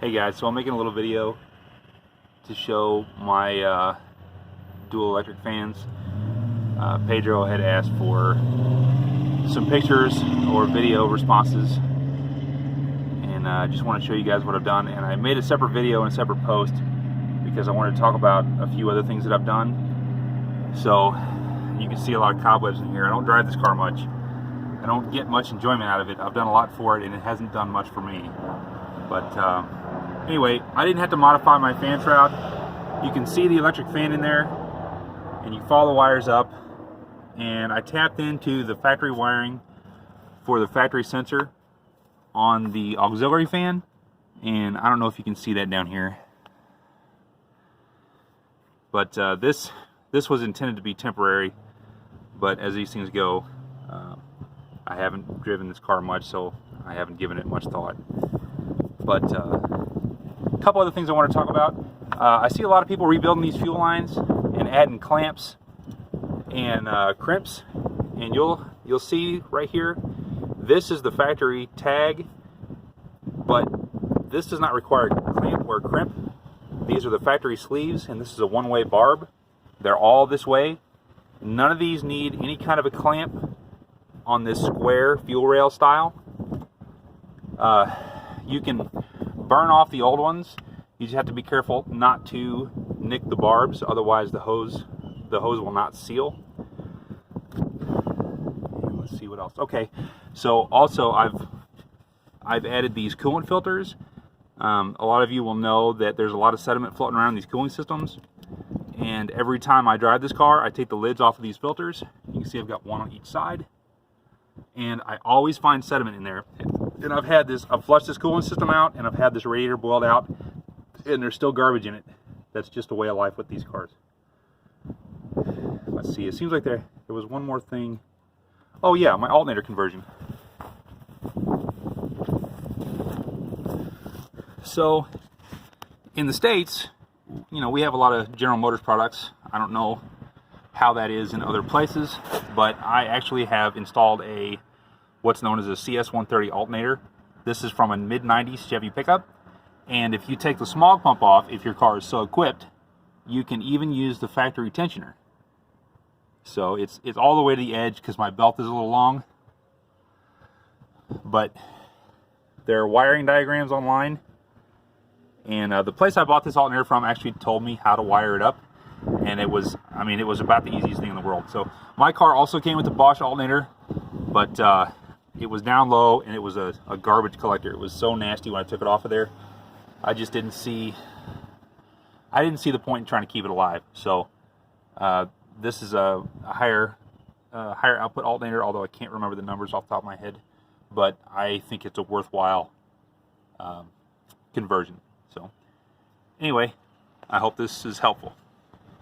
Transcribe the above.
Hey guys, so I'm making a little video to show my dual electric fans. Pedro had asked for some pictures or video responses, and I just want to show you guys what I've done. And I made a separate video and a separate post because I wanted to talk about a few other things that I've done. So you can see a lot of cobwebs in here. I don't drive this car much. I don't get much enjoyment out of it. I've done a lot for it and it hasn't done much for me. But anyway, I didn't have to modify my fan shroud. You can see the electric fan in there, and you follow the wires up. And I tapped into the factory wiring for the factory sensor on the auxiliary fan, and I don't know if you can see that down here. But this was intended to be temporary, but as these things go, I haven't driven this car much, so I haven't given it much thought. But a couple other things I want to talk about. I see a lot of people rebuilding these fuel lines and adding clamps and crimps, and you'll see right here, this is the factory tag, but this does not require clamp or crimp. These are the factory sleeves, and this is a one-way barb. They're all this way. None of these need any kind of a clamp on this square fuel rail style. You can burn off the old ones. You just have to be careful not to nick the barbs, otherwise the hose will not seal. Let's see what else. Okay, so also I've added these coolant filters. A lot of you will know that there's a lot of sediment floating around in these cooling systems, and every time I drive this car, I take the lids off of these filters. You can see I've got one on each side, and I always find sediment in there. And I've flushed this cooling system out, and I've had this radiator boiled out, and there's still garbage in it. That's just a way of life with these cars. Let's see, it seems like there was one more thing. Oh yeah, my alternator conversion. So in the States, you know, we have a lot of General Motors products. I don't know how that is in other places, but I actually have installed what's known as a CS130 alternator. This is from a mid-90s Chevy pickup, and if you take the smog pump off, if your car is so equipped, you can even use the factory tensioner. So it's all the way to the edge because my belt is a little long, but there are wiring diagrams online, and the place I bought this alternator from actually told me how to wire it up, and it was about the easiest thing in the world. So my car also came with the Bosch alternator, but it was down low, and it was a garbage collector. It was so nasty when I took it off of there. I just didn't see the point in trying to keep it alive. So this is a higher output alternator, although I can't remember the numbers off the top of my head, but I think it's a worthwhile conversion. So anyway, I hope this is helpful.